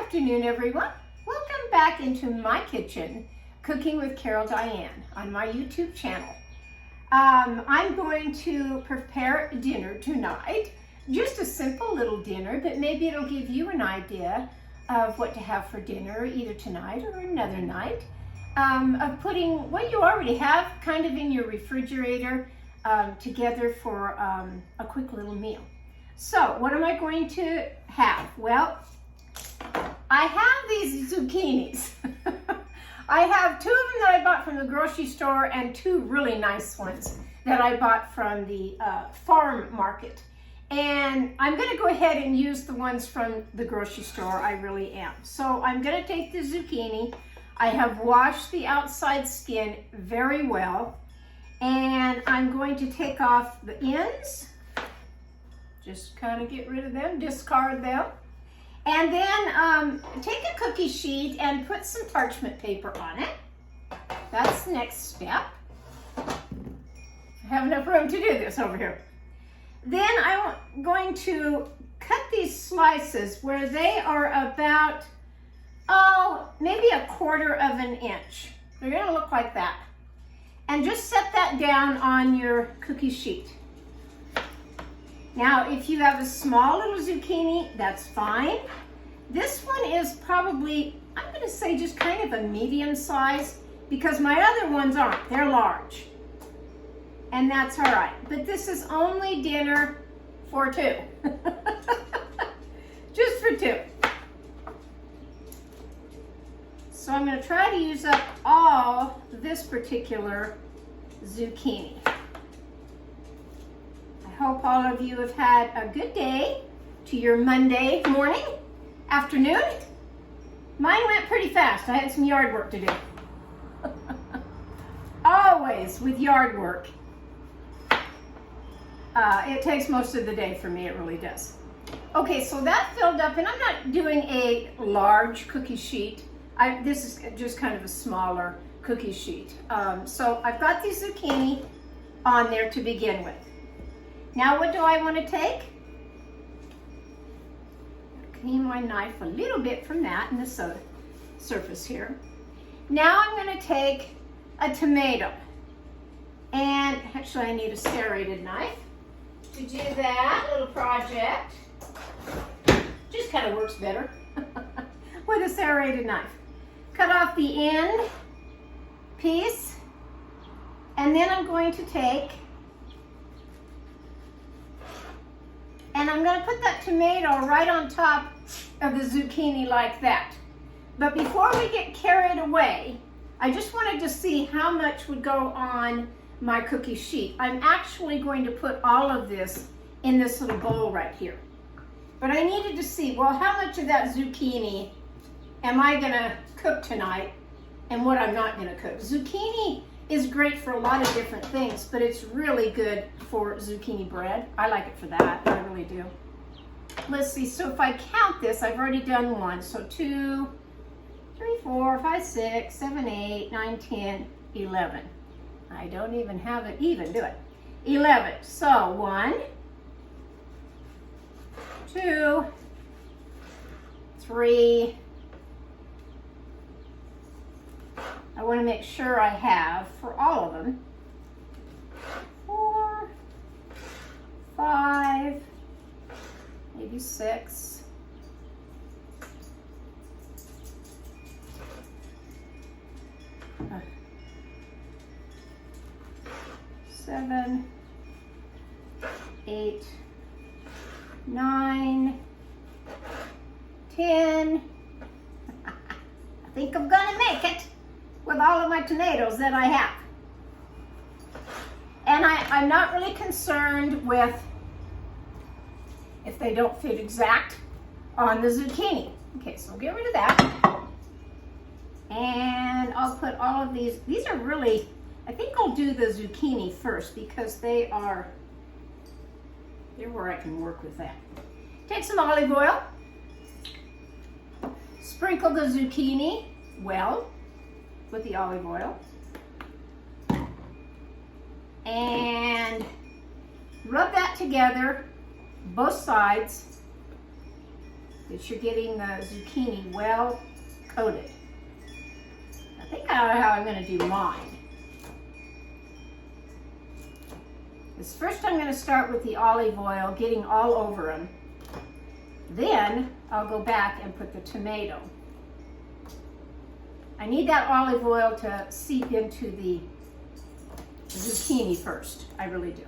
afternoon, everyone. Welcome back into my kitchen, Cooking with Carol Diane on my YouTube channel. I'm going to prepare dinner tonight. Just a simple little dinner, but maybe it'll give you an idea of what to have for dinner either tonight or another night. Of putting what you already have kind of in your refrigerator together for a quick little meal. So what am I going to have? Well, I have these zucchinis. I have two of them that I bought from the grocery store and two really nice ones that I bought from the farm market. And I'm going to go ahead and use the ones from the grocery store. I really am. So I'm going to take the zucchini. I have washed the outside skin very well. And I'm going to take off the ends. Just kind of get rid of them, discard them. And then take a cookie sheet and put some parchment paper on it. That's the next step. I have enough room to do this over here. Then I'm going to cut these slices where they are about, maybe 1/4 of an inch. They're going to look like that. And just set that down on your cookie sheet. Now, if you have a small little zucchini, that's fine. This one is probably, I'm going to say just kind of a medium size because my other ones aren't. They're large. And that's all right. But this is only dinner for two. Just for two. So I'm going to try to use up all this particular zucchini. I hope all of you have had a good day to your Monday morning, afternoon. Mine went pretty fast. I had some yard work to do. Always with yard work. It takes most of the day for me, it really does. Okay, so that filled up, and I'm not doing a large cookie sheet. This is just kind of a smaller cookie sheet. So I've got these zucchini on there to begin with. Now what do I want to take? Clean my knife a little bit from that and the surface here. Now I'm going to take a tomato. And actually I need a serrated knife to do that little project. Just kind of works better with a serrated knife. Cut off the end piece, and then I'm going to take, and I'm going to put that tomato right on top of the zucchini like that. But before we get carried away, I just wanted to see how much would go on my cookie sheet. I'm actually going to put all of this in this little bowl right here. But I needed to see, well, how much of that zucchini am I going to cook tonight and what I'm not going to cook. Zucchini is great for a lot of different things, but it's really good for zucchini bread. I like it for that. I really do. Let's see. So if I count this, I've already done one. So 2, 3, 4, 5, 6, 7, 8, 9, 10, 11. I don't even have it even, do it. 11. So 1, 2, 3. I want to make sure I have, for all of them, 4, 5, maybe 6, 7, 8, 9, 10. I think I'm gonna make it with all of my tomatoes that I have. And I'm not really concerned with if they don't fit exact on the zucchini. Okay, so we'll get rid of that. And I'll put all of these. These are really, I think I'll do the zucchini first because they're where I can work with that. Take some olive oil. Sprinkle the zucchini well with the olive oil. And rub that together, both sides. that you're getting the zucchini well coated. I think I know how I'm going to do mine. First I'm going to start with the olive oil, getting all over them. Then I'll go back and put the tomato. I need that olive oil to seep into the zucchini first. I really do.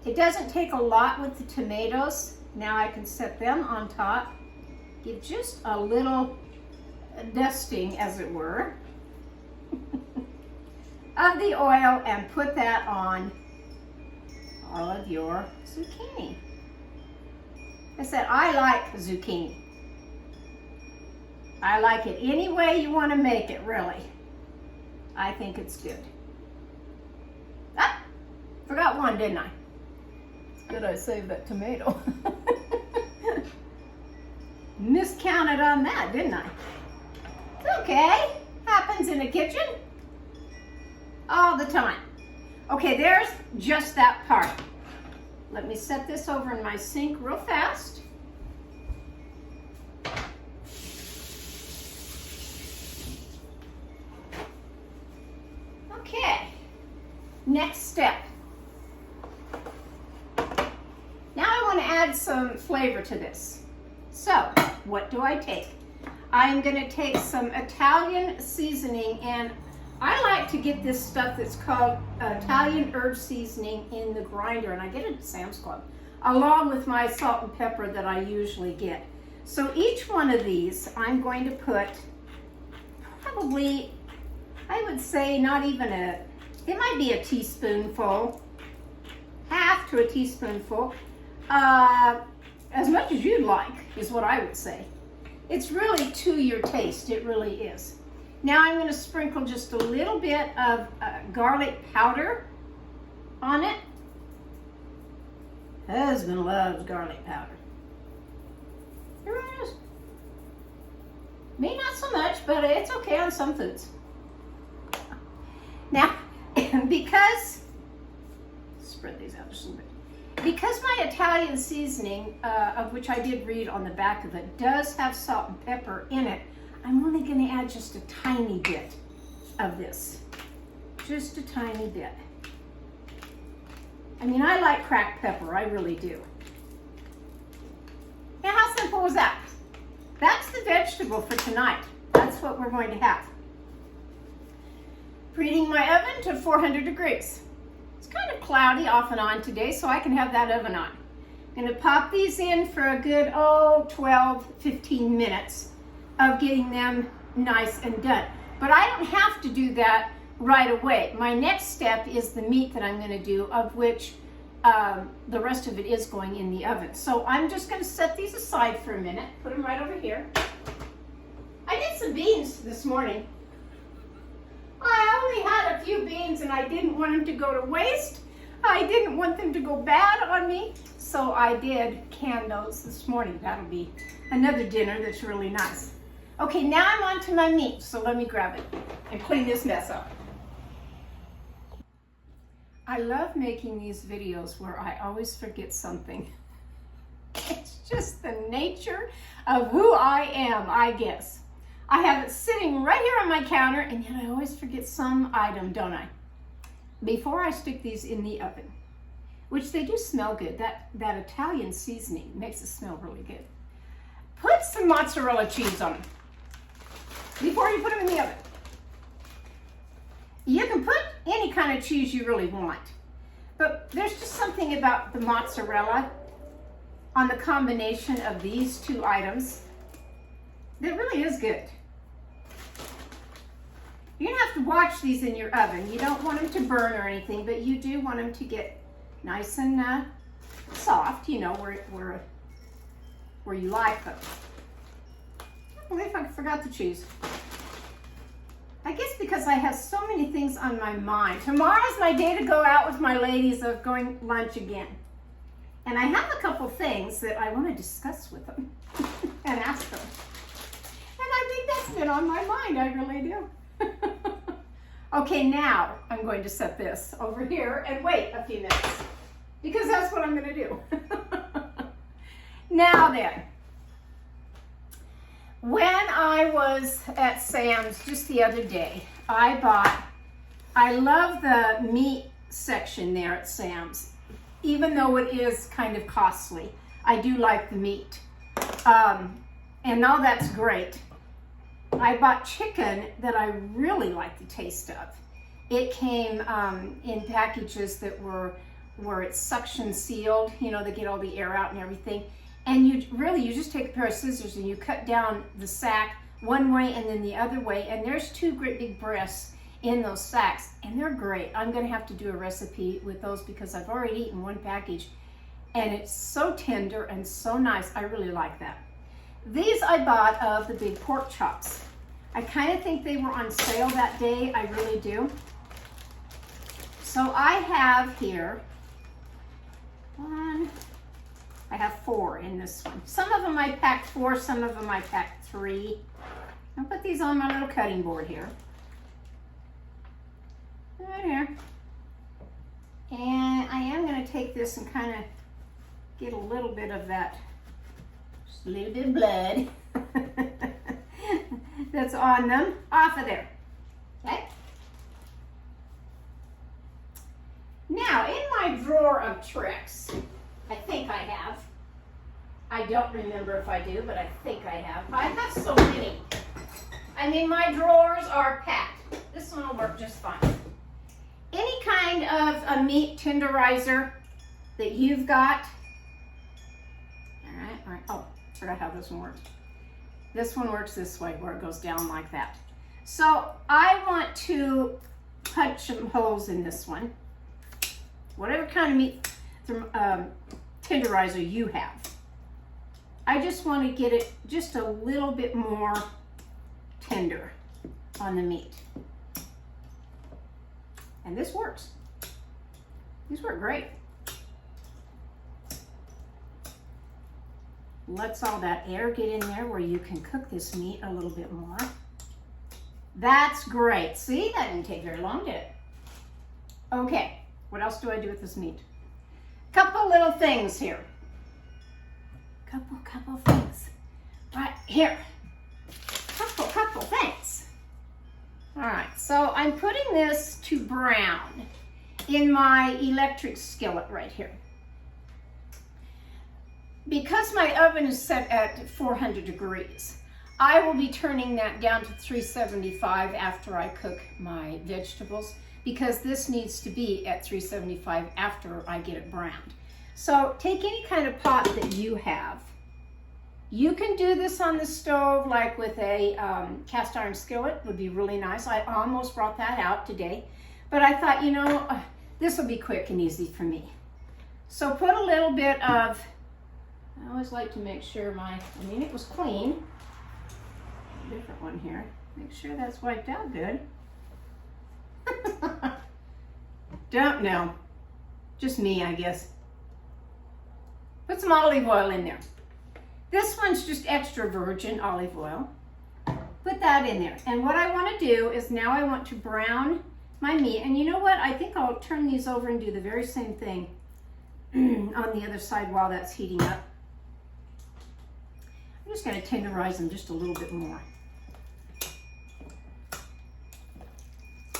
It doesn't take a lot with the tomatoes. Now I can set them on top. Give just a little dusting, as it were, of the oil and put that on all of your zucchini. I said, I like zucchini. I like it any way you want to make it, really. I think it's good. Ah, forgot one, didn't I? It's good I saved that tomato. Miscounted on that, didn't I? It's okay. Happens in the kitchen all the time. Okay, there's just that part. Let me set this over in my sink real fast. Okay, next step. Now I want to add some flavor to this. So, what do I take? I'm going to take some Italian seasoning, and I like to get this stuff that's called Italian herb seasoning in the grinder, and I get it at Sam's Club, along with my salt and pepper that I usually get. So each one of these, I'm going to put probably, I would say not even it might be a teaspoonful, half to a teaspoonful, as much as you'd like, is what I would say. It's really to your taste, it really is. Now I'm going to sprinkle just a little bit of garlic powder on it. Husband loves garlic powder. Here it is. Me not so much, but it's okay on some foods. Now, because, spread these out just a little bit. Because my Italian seasoning, of which I did read on the back of it, does have salt and pepper in it, I'm only going to add just a tiny bit of this. Just a tiny bit. I mean, I like cracked pepper, I really do. Now, how simple was that? That's the vegetable for tonight. That's what we're going to have. Preheating my oven to 400 degrees. It's kind of cloudy off and on today, so I can have that oven on. I'm going to pop these in for a good, 12, 15 minutes of getting them nice and done. But I don't have to do that right away. My next step is the meat that I'm going to do, of which the rest of it is going in the oven. So I'm just going to set these aside for a minute, put them right over here. I did some beans this morning. I only had a few beans and I didn't want them to go to waste. I didn't want them to go bad on me. So I did can those this morning. That'll be another dinner that's really nice. Okay, now I'm on to my meat, so let me grab it and clean this mess up. I love making these videos where I always forget something. It's just the nature of who I am, I guess. I have it sitting right here on my counter, and yet I always forget some item, don't I? Before I stick these in the oven, which they do smell good. That Italian seasoning makes it smell really good. Put some mozzarella cheese on them before you put them in the oven. You can put any kind of cheese you really want, but there's just something about the mozzarella on the combination of these two items that really is good. You're gonna have to watch these in your oven. You don't want them to burn or anything, but you do want them to get nice and soft, you know, where you like them. I believe I forgot the cheese. I guess because I have so many things on my mind. Tomorrow's my day to go out with my ladies of going lunch again. And I have a couple things that I want to discuss with them and ask them. And I think that's been on my mind, I really do. Okay, now I'm going to set this over here and wait a few minutes because that's what I'm going to do. Now then, I was at Sam's just the other day, I love the meat section there at Sam's. Even though it is kind of costly, I do like the meat. And all that's great. I bought chicken that I really like the taste of. It came in packages that were where it's suction sealed, you know, they get all the air out and everything. And you just take a pair of scissors and you cut down the sack one way and then the other way. And there's two great big breasts in those sacks, and they're great. I'm gonna have to do a recipe with those because I've already eaten one package, and it's so tender and so nice. I really like that. These I bought of the big pork chops. I kind of think they were on sale that day. I really do. So I have here I have 4 in this one. Some of them I packed 4, some of them I packed 3. I'll put these on my little cutting board here. Right here. And I am going to take this and kind of get a little bit of that, just a little bit of blood that's on them off of there. Okay? Now, in my drawer of tricks, I think I have. I don't remember if I do, but I think I have. I have so many. I mean, my drawers are packed. This one will work just fine. Any kind of a meat tenderizer that you've got. All right. Oh, forgot how this one works. This one works this way, where it goes down like that. So I want to punch some holes in this one. Whatever kind of meat tenderizer you have. I just want to get it just a little bit more tender on the meat. And this works. These work great. Lets all that air get in there where you can cook this meat a little bit more. That's great. See, that didn't take very long, did it? Okay, what else do I do with this meat? Couple little things here. Couple things. Right here. Couple things. All right, so I'm putting this to brown in my electric skillet right here. Because my oven is set at 400 degrees, I will be turning that down to 375 after I cook my vegetables, because this needs to be at 375 after I get it browned. So take any kind of pot that you have. You can do this on the stove, like with a cast iron skillet, would be really nice. I almost brought that out today, but I thought, you know, this will be quick and easy for me. So put a little bit of, I always like to make sure it was clean. A different one here. Make sure that's wiped out good. Don't know. Just me, I guess. Put some olive oil in there. This one's just extra virgin olive oil. Put that in there. And what I want to do is now I want to brown my meat. And you know what? I think I'll turn these over and do the very same thing on the other side while that's heating up. I'm just going to tenderize them just a little bit more.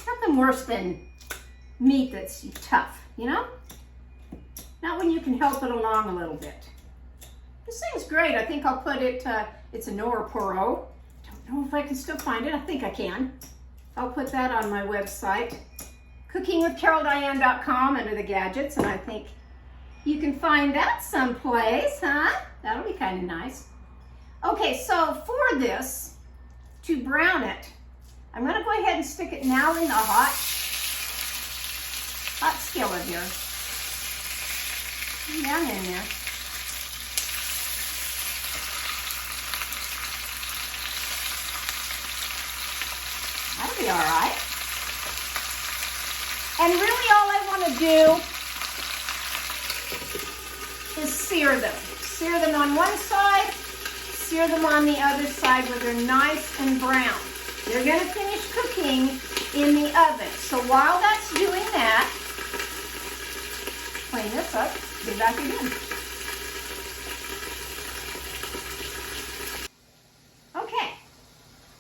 Nothing worse than meat that's tough, you know? Not when you can help it along a little bit. This thing's great. I think I'll put it, it's a Nora Poro. Don't know if I can still find it. I think I can. I'll put that on my website, cookingwithcaroldiane.com, under the gadgets, and I think you can find that someplace, huh? That'll be kind of nice. Okay, so for this, to brown it, I'm going to go ahead and stick it now in the hot skillet here. Down in there. That'll be all right. And really all I want to do is sear them. Sear them on one side, sear them on the other side where they're nice and brown. They're going to finish cooking in the oven. So while that's doing that, clean this up, get back again. Okay,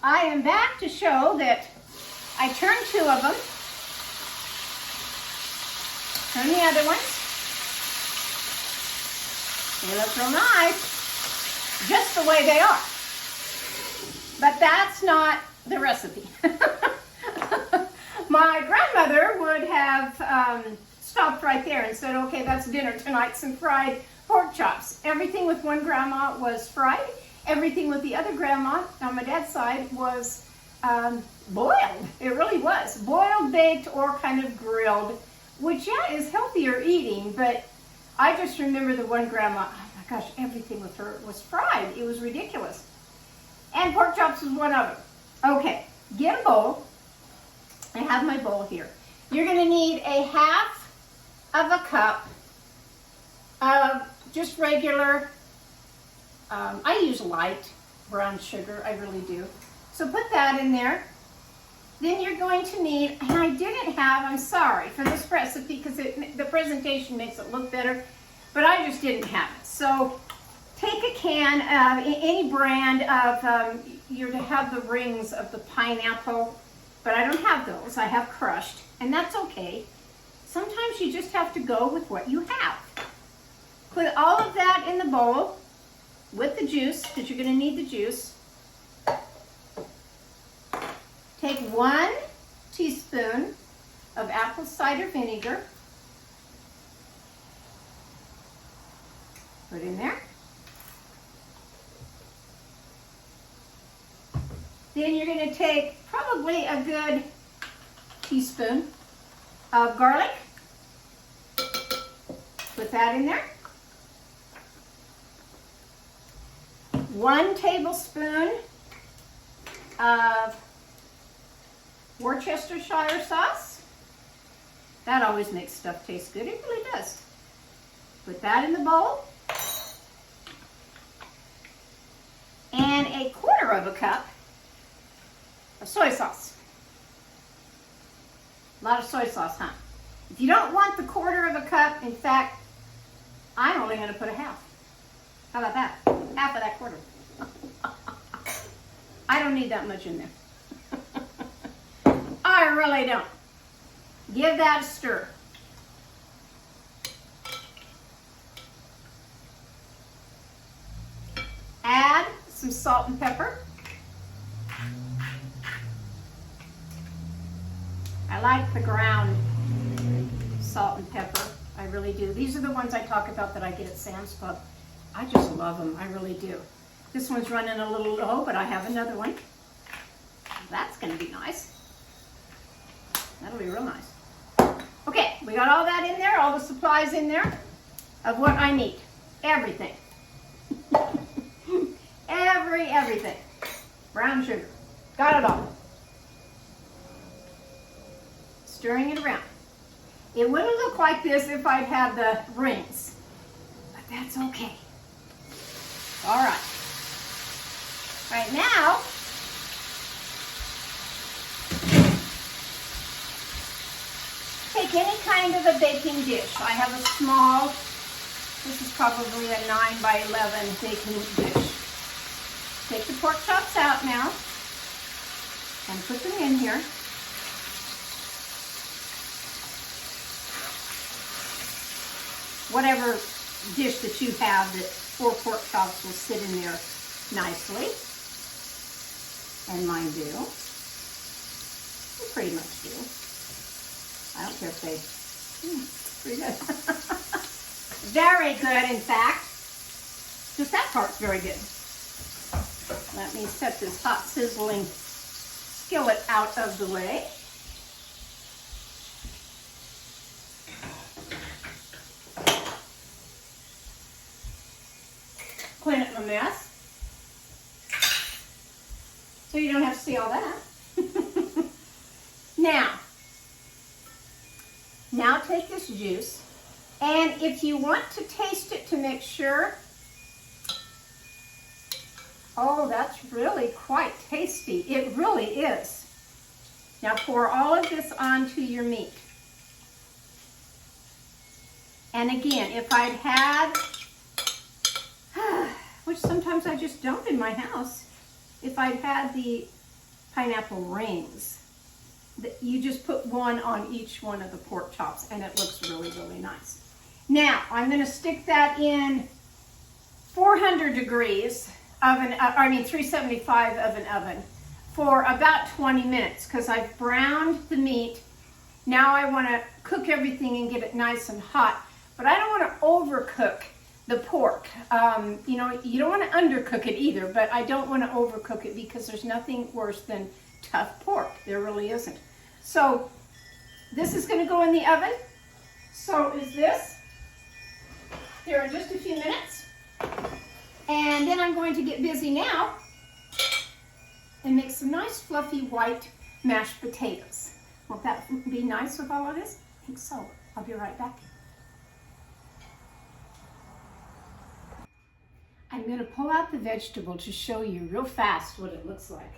I am back to show that I turned 2 of them. Turn the other ones. They look real nice, just the way they are. But that's not the recipe. My grandmother would have stopped right there and said, okay, that's dinner tonight, some fried pork chops. Everything with one grandma was fried. Everything with the other grandma on my dad's side was boiled. It really was. Boiled, baked, or kind of grilled, which, yeah, is healthier eating, but I just remember the one grandma, oh my gosh, everything with her was fried. It was ridiculous. And pork chops was one of them. Okay, get a bowl. I have my bowl here. You're going to need a half of a cup of just regular, I use light brown sugar, I really do. So put that in there. Then you're going to need, and I didn't have, I'm sorry for this recipe because the presentation makes it look better, but I just didn't have it. So take a can of any brand of, you're to have the rings of the pineapple, but I don't have those. I have crushed, and that's okay. Sometimes you just have to go with what you have. Put all of that in the bowl with the juice, because you're going to need the juice. Take 1 teaspoon of apple cider vinegar. Put in there. Then you're going to take probably a good teaspoon of garlic. Put that in there. 1 tablespoon of Worcestershire sauce. That always makes stuff taste good. It really does. Put that in the bowl. And a 1/4 of a cup of soy sauce. A lot of soy sauce, huh? If you don't want the 1/4 of a cup, in fact, I'm only going to put a half. How about that? Half of that 1/4. I don't need that much in there. I really don't. Give that a stir. Add some salt and pepper. I like the ground salt and pepper. I really do. These are the ones I talk about that I get at Sam's Club. I just love them. I really do. This one's running a little low, but I have another one. That's going to be nice. That'll be real nice. Okay, we got all that in there, all the supplies in there of what I need. Everything. Everything. Brown sugar. Got it all. Stirring it around. It wouldn't look like this if I'd had the rings, but that's okay. All right. Right now, take any kind of a baking dish. I have a small, this is probably a 9 by 11 baking dish. Take the pork chops out now and put them in here. Whatever dish that you have that 4 pork chops will sit in there nicely. And mine do. They pretty much do. I don't care if they, pretty good. Very good, in fact. Just that part's very good. Let me set this hot sizzling skillet out of the way. Clean up my mess. So you don't have to see all that. Now take this juice, and if you want to taste it to make sure, oh, that's really quite tasty. It really is. Now pour all of this onto your meat. And again, if I'd had, which sometimes I just don't in my house, if I'd had the pineapple rings. You just put one on each one of the pork chops and it looks really, really nice. Now, I'm gonna stick that in 400 degrees oven, 375 of an oven for about 20 minutes because I've browned the meat. Now I wanna cook everything and get it nice and hot, but I don't wanna overcook the pork. You know, you don't wanna undercook it either, but I don't wanna overcook it because there's nothing worse than tough pork. There really isn't. So this is gonna go in the oven. So is this here in just a few minutes. And then I'm going to get busy now and make some nice fluffy white mashed potatoes. Won't that be nice with all of this? I think so. I'll be right back. I'm going to pull out the vegetable to show you real fast what it looks like.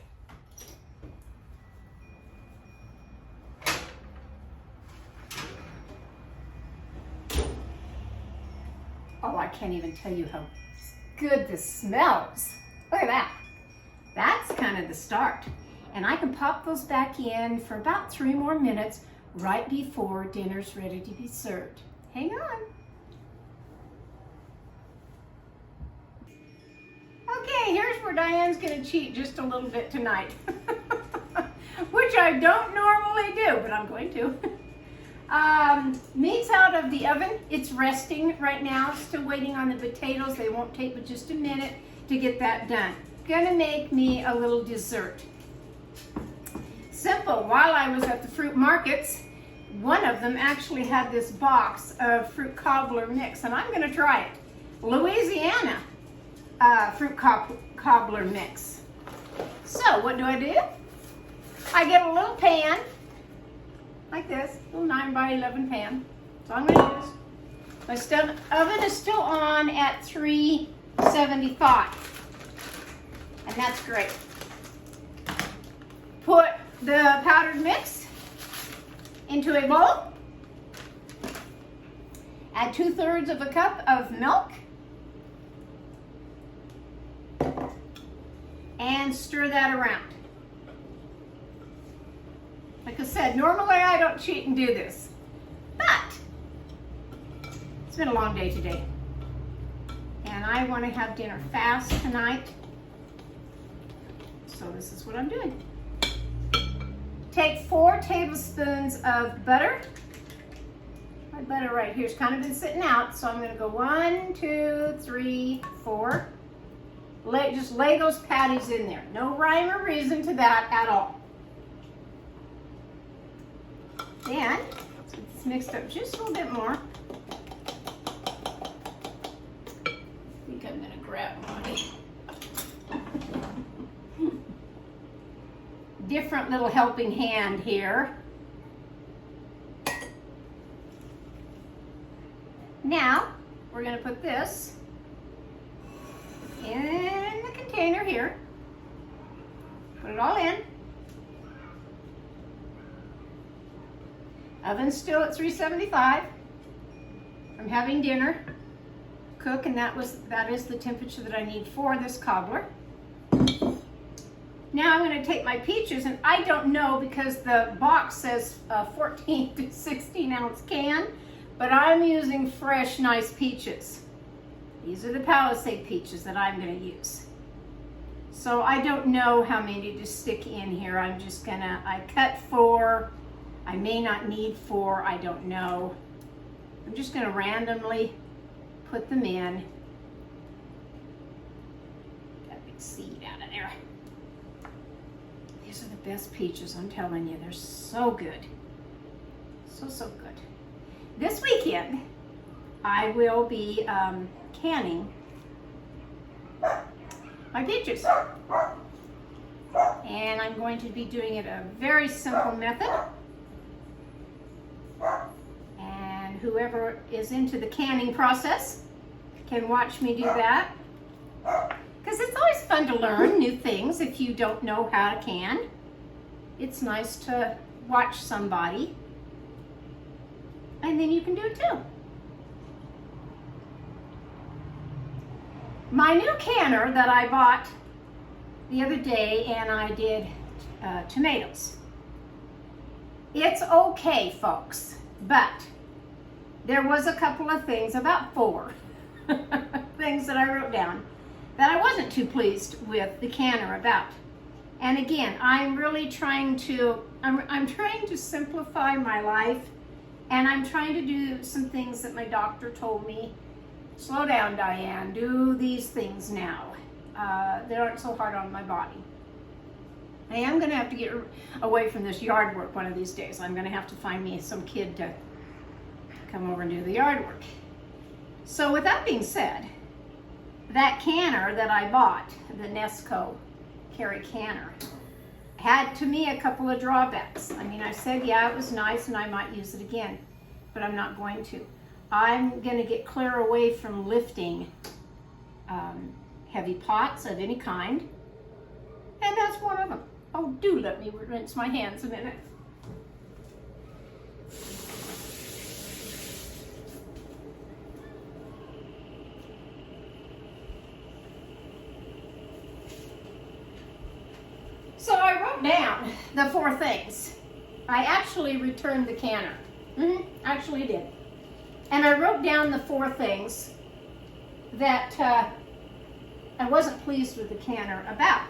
Oh, I can't even tell you how good this smells. Look at that. That's kind of the start. And I can pop those back in for about 3 more minutes right before dinner's ready to be served. Hang on. Okay, here's where Diane's gonna cheat just a little bit tonight. Which I don't normally do, but I'm going to. Meat's out of the oven. It's resting right now. Still waiting on the potatoes. They won't take but just a minute to get that done. Gonna make me a little dessert. Simple. While I was at the fruit markets, one of them actually had this box of fruit cobbler mix, and I'm gonna try it. Louisiana fruit cobbler mix. So what do? I get a little pan like this, little 9x11 pan. That's all I'm gonna use. My oven is still on at 375, and that's great. Put the powdered mix into a bowl. Add 2/3 of a cup of milk. And stir that around. Like I said, normally I don't cheat and do this, but it's been a long day today. And I want to have dinner fast tonight. So this is what I'm doing. Take 4 tablespoons of butter. My butter right here has kind of been sitting out, so I'm going to go 1, 2, 3, 4. Just lay those patties in there. No rhyme or reason to that at all. Then, it's mixed up just a little bit more. I think I'm going to grab my different little helping hand here. Now, we're going to put this in the container here. Put it all in. Oven's still at 375. I'm having dinner cook, and that is the temperature that I need for this cobbler. Now I'm going to take my peaches, and I don't know because the box says 14 to 16 ounce can, but I'm using fresh, nice peaches. These are the Palisade peaches that I'm going to use. So I don't know how many to stick in here. I'm just gonna, I cut 4. I may not need 4, I don't know. I'm just gonna randomly put them in. Got a big seed out of there. These are the best peaches, I'm telling you. They're so good. So good. This weekend, I will be canning my peaches. And I'm going to be doing it a very simple method. And whoever is into the canning process can watch me do that. Because it's always fun to learn new things if you don't know how to can. It's nice to watch somebody. And then you can do it too. My new canner that I bought the other day, and I did tomatoes. It's okay, folks, but there was a couple of things, about 4 things that I wrote down that I wasn't too pleased with the canner about. And again, I'm really trying to, I'm trying to simplify my life, and I'm trying to do some things that my doctor told me. Slow down, Diane, do these things now. They aren't so hard on my body. I am gonna have to get away from this yard work one of these days. I'm gonna have to find me some kid to come over and do the yard work. So with that being said, that canner that I bought, the Nesco Carry Canner, had to me a couple of drawbacks. I mean, I said, yeah, it was nice and I might use it again, but I'm not going to. I'm gonna get clear away from lifting heavy pots of any kind, and that's one of them. Oh, do let me rinse my hands a minute. So I wrote down the 4 things. I actually returned the canner. Actually did. And I wrote down the 4 things that I wasn't pleased with the canner about.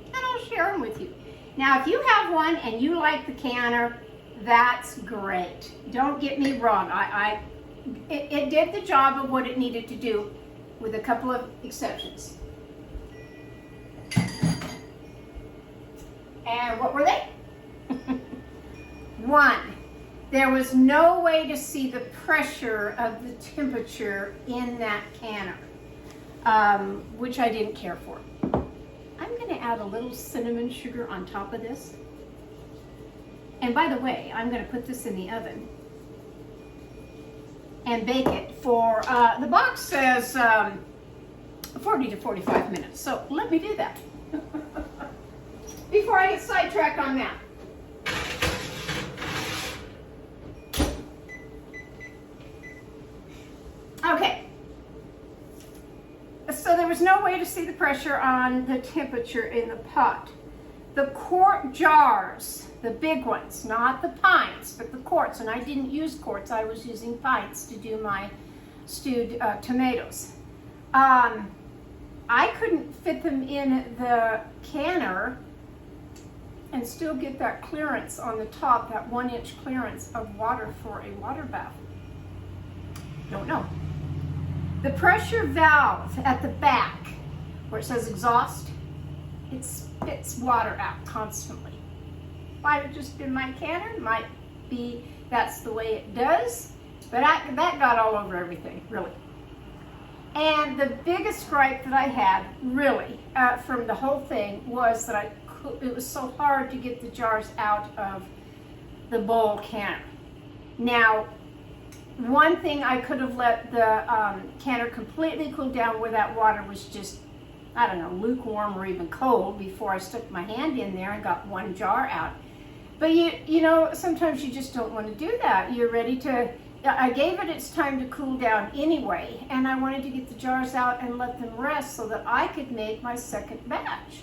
And I'll share them with you. Now, if you have one and you like the canner, that's great. Don't get me wrong. It did the job of what it needed to do, with a couple of exceptions. And what were they? 1, there was no way to see the pressure of the temperature in that canner, which I didn't care for. I'm going to add a little cinnamon sugar on top of this. And by the way, I'm going to put this in the oven and bake it for, the box says 40 to 45 minutes. So let me do that before I get sidetracked on that. Okay. So there was no way to see the pressure on the temperature in the pot. The quart jars, the big ones, not the pints, but the quarts, and I didn't use quarts, I was using pints to do my stewed tomatoes. I couldn't fit them in the canner and still get that clearance on the top, that 1-inch clearance of water for a water bath. Don't know. The pressure valve at the back, where it says exhaust, it spits water out constantly. Might have just been my canner, might be that's the way it does, but that got all over everything, really. And the biggest gripe that I had, really, from the whole thing was that it was so hard to get the jars out of the bowl canner. Now, one thing, I could have let the canner completely cool down where that water was just, I don't know, lukewarm or even cold before I stuck my hand in there and got 1 jar out. But you know, sometimes you just don't want to do that. You're ready to, I gave it its time to cool down anyway, and I wanted to get the jars out and let them rest so that I could make my second batch.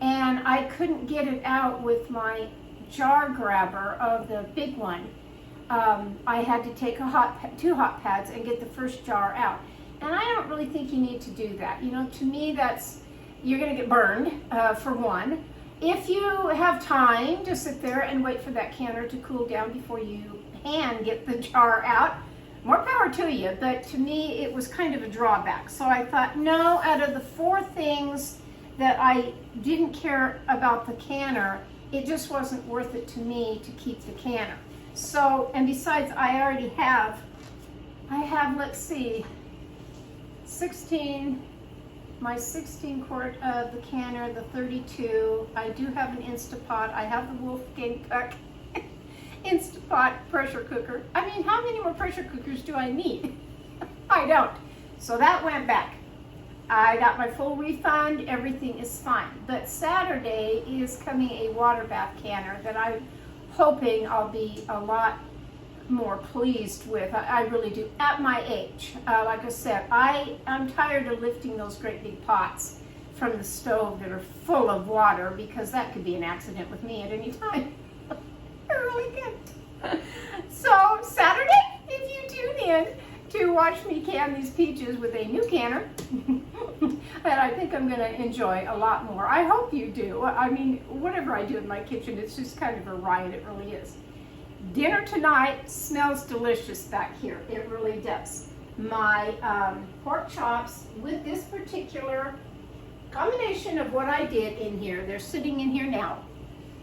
And I couldn't get it out with my jar grabber of the big one. I had to take 2 hot pads and get the first jar out. And I don't really think you need to do that. You know, to me, you're gonna get burned, for one. If you have time to sit there and wait for that canner to cool down before you hand get the jar out, more power to you. But to me, it was kind of a drawback. So I thought, no, out of the 4 things that I didn't care about the canner, it just wasn't worth it to me to keep the canner. So, and besides, I have, let's see, my 16 quart of the canner, the 32. I do have an Instapot. I have the Wolfgang Puck Instapot pressure cooker. I mean, how many more pressure cookers do I need? I don't. So that went back. I got my full refund. Everything is fine. But Saturday is coming a water bath canner that I'm hoping I'll be a lot more pleased with. I really do. At my age, like I said, I'm tired of lifting those great big pots from the stove that are full of water, because that could be an accident with me at any time. I really can't. So Saturday, if you tune in to watch me can these peaches with a new canner, that I think I'm going to enjoy a lot more. I hope you do. I mean, whatever I do in my kitchen, it's just kind of a riot. It really is. Dinner tonight smells delicious back here. It really does. My pork chops with this particular combination of what I did in here, they're sitting in here now,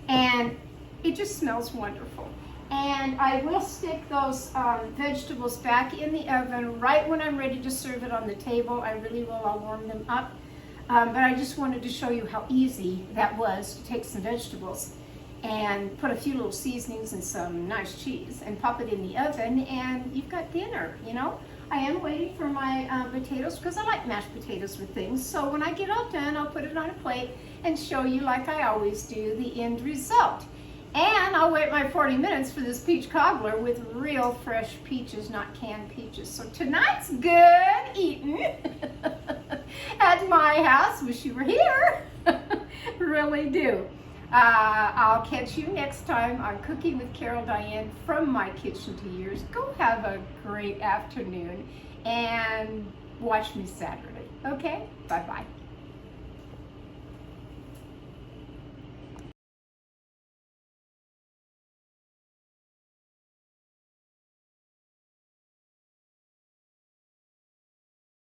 and it just smells wonderful. And I will stick those vegetables back in the oven right when I'm ready to serve it on the table. I really will. I'll warm them up. But I just wanted to show you how easy that was to take some vegetables and put a few little seasonings and some nice cheese and pop it in the oven, and you've got dinner, you know. I am waiting for my potatoes, because I like mashed potatoes with things. So when I get all done, I'll put it on a plate and show you, like I always do, the end result. And I'll wait my 40 minutes for this peach cobbler with real fresh peaches, not canned peaches. So tonight's good eating at my house. Wish you were here. Really do. I'll catch you next time on Cooking with Carol Diane from my kitchen to yours. Go have a great afternoon and watch me Saturday. Okay? Bye-bye.